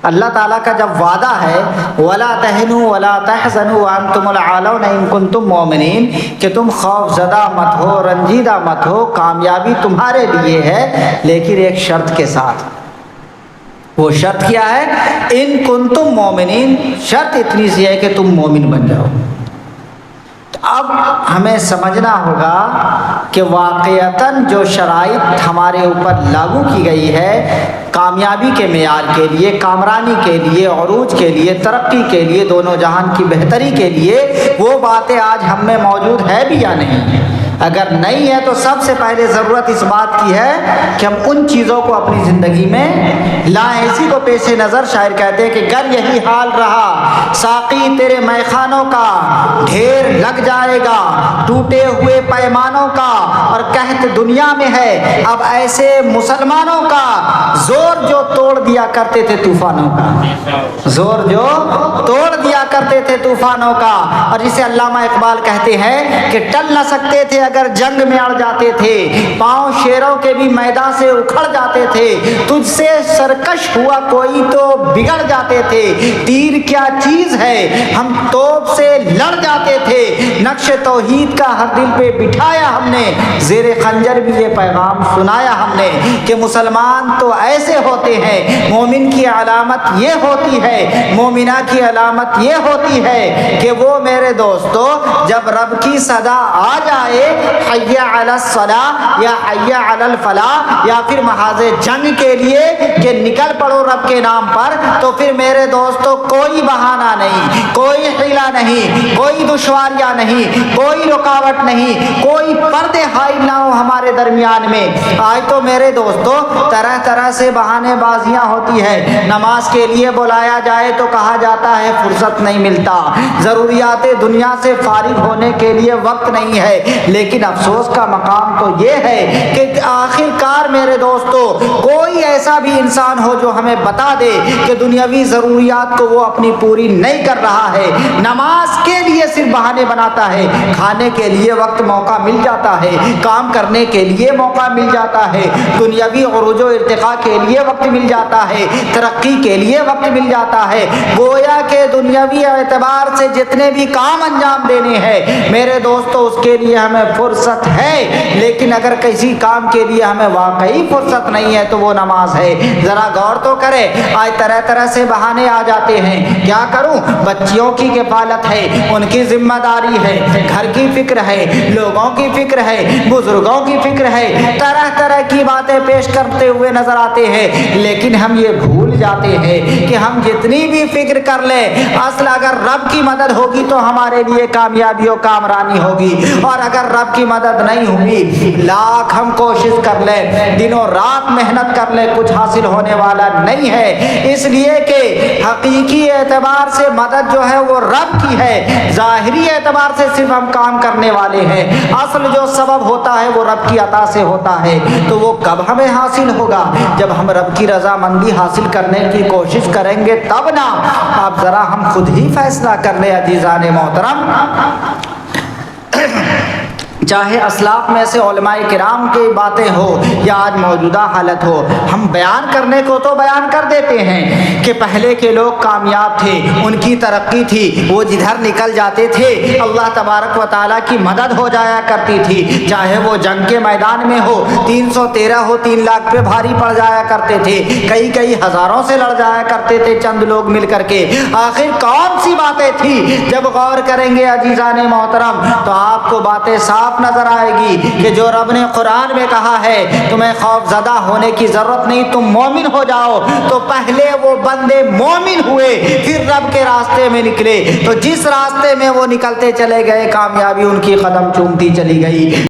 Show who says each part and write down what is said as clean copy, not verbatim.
Speaker 1: اللہ تعالیٰ کا جب وعدہ ہے وَلَا تَهِنُوا وَلَا تَحْزَنُوا وَأَنْتُمُ الْأَعْلَوْنَ إِن كُنتُم مُؤْمِنِينَ کہ تم خوف زدہ مت ہو، رنجیدہ مت ہو، کامیابی تمہارے لیے ہے، لیکن ایک شرط کے ساتھ۔ وہ شرط کیا ہے؟ ان کنتم مومنین، شرط اتنی سی ہے کہ تم مومن بن جاؤ۔ اب ہمیں سمجھنا ہوگا کہ واقعتاً جو شرائط ہمارے اوپر لاگو کی گئی ہے کامیابی کے معیار کے لیے، کامرانی کے لیے، عروج کے لیے، ترقی کے لیے، دونوں جہان کی بہتری کے لیے، وہ باتیں آج ہم میں موجود ہے بھی یا نہیں؟ اگر نہیں ہے تو سب سے پہلے ضرورت اس بات کی ہے کہ ہم ان چیزوں کو اپنی زندگی میں لائیں۔ اسی کو پیش نظر شاعر کہتے ہیں کہ گر یہی حال رہا ساقی تیرے میخانوں کا، ڈھیر لگ جائے گا ٹوٹے ہوئے پیمانوں کا، اور قحط دنیا میں ہے اب ایسے مسلمانوں کا، زور جو توڑ دیا کرتے تھے طوفانوں کا، زور جو توڑ دیا کرتے تھے طوفانوں کا۔ اور جسے علامہ اقبال کہتے ہیں کہ ٹل نہ سکتے تھے اگر جنگ میں اڑ جاتے تھے، پاؤں شیروں کے بھی میدان سے اکھڑ جاتے تھے، تجھ سے سرکش ہوا کوئی تو بگڑ جاتے تھے، تیر کیا چیز ہے ہم توپ سے لڑ جاتے تھے، نقش توحید کا ہر دل پہ بٹھایا ہم نے، زیر خنجر بھی یہ پیغام سنایا ہم نے کہ مسلمان تو ایسے ہوتے ہیں، مومن کی علامت یہ ہوتی ہے، مومنہ کی علامت یہ ہوتی ہے کہ وہ میرے دوستو جب رب کی صدا آ جائے حی علی الصلاۃ یا حی علی الفلاح، یا پھر محاذ جنگ کے لیے کہ نکل پڑو رب کے نام پر، تو پھر میرے دوستو کوئی بہانہ نہیں، کوئی حیلہ نہیں، کوئی دشواریاں نہیں، کوئی رکاوٹ نہیں، کوئی پردے حائل نہ ہو ہمارے درمیان میں۔ آج تو میرے دوستو طرح طرح سے بہانے بازیاں ہوتی ہے، نماز کے لیے بلایا جائے تو کہا جاتا ہے فرصت نہیں ملتا، ضروریات دنیا سے فارغ ہونے کے لیے وقت نہیں ہے، لیکن افسوس کا مقام تو یہ ہے کہ آخر کار میرے دوستو کوئی ایسا بھی انسان ہو جو ہمیں بتا دے کہ دنیاوی ضروریات کو وہ اپنی پوری نہیں کر رہا ہے، نماز کے لیے صرف بہانے بناتا ہے، کھانے کے لیے وقت موقع مل جاتا ہے، کام کرنے کے لیے موقع مل جاتا ہے، دنیاوی عروج و ارتقاء کے لیے وقت مل جاتا ہے، ترقی کے لیے وقت مل جاتا ہے، گویا کہ دنیاوی اعتبار سے جتنے بھی کام انجام دینے ہیں میرے دوستو اس کے لیے ہمیں فرصت ہے، لیکن اگر کسی کام کے لیے ہمیں واقعی فرصت نہیں ہے تو وہ نماز ہے۔ ذرا غور تو کرے، آج طرح طرح سے بہانے آ جاتے ہیں، کیا کروں، بچیوں کی کفالت ہے، ان کی ذمہ داری ہے، گھر کی فکر ہے، لوگوں کی فکر ہے، بزرگوں کی فکر ہے، طرح طرح کی باتیں پیش کرتے ہوئے نظر آتے ہیں، لیکن ہم یہ بھول جاتے ہیں کہ ہم جتنی بھی فکر کر لیں اصل اگر رب کی مدد ہوگی تو ہمارے لیے کامیابی و کامرانی ہوگی، اور اگر رب کی مدد نہیں ہوگی لاکھ ہم کوشش کر لیں، دنوں رات محنت کر لیں، کچھ حاصل ہونے والا نہیں ہے، اس لیے کہ حقیقی اعتبار سے مدد جو ہے وہ رب کی ہے، ظاہری اعتبار سے صرف ہم کام کرنے والے ہیں، اصل جو سبب ہوتا ہے وہ رب کی عطا سے ہوتا ہے، تو وہ کب ہمیں حاصل ہوگا؟ جب ہم رب کی رضامندی حاصل کرنے کی کوشش کریں گے تب نا۔ اب ذرا ہم خود ہی فیصلہ کر لیں عزیزان محترم، چاہے اسلاف میں سے علماء کرام کی باتیں ہو یا آج موجودہ حالت ہو، ہم بیان کرنے کو تو بیان کر دیتے ہیں کہ پہلے کے لوگ کامیاب تھے، ان کی ترقی تھی، وہ جدھر نکل جاتے تھے اللہ تبارک و تعالیٰ کی مدد ہو جایا کرتی تھی، چاہے وہ جنگ کے میدان میں ہو، 313 ہو 3 لاکھ پہ بھاری پڑ جایا کرتے تھے، کئی ہزاروں سے لڑ جایا کرتے تھے چند لوگ مل کر کے۔ آخر کون سی باتیں تھی؟ جب غور کریں گے عزیزان محترم تو آپ کو باتیں صاف نظر آئے گی کہ جو رب نے قرآن میں کہا ہے تمہیں خوف زدہ ہونے کی ضرورت نہیں، تم مومن ہو جاؤ، تو پہلے وہ بندے مومن ہوئے پھر رب کے راستے میں نکلے، تو جس راستے میں وہ نکلتے چلے گئے کامیابی ان کی قدم چومتی چلی گئی۔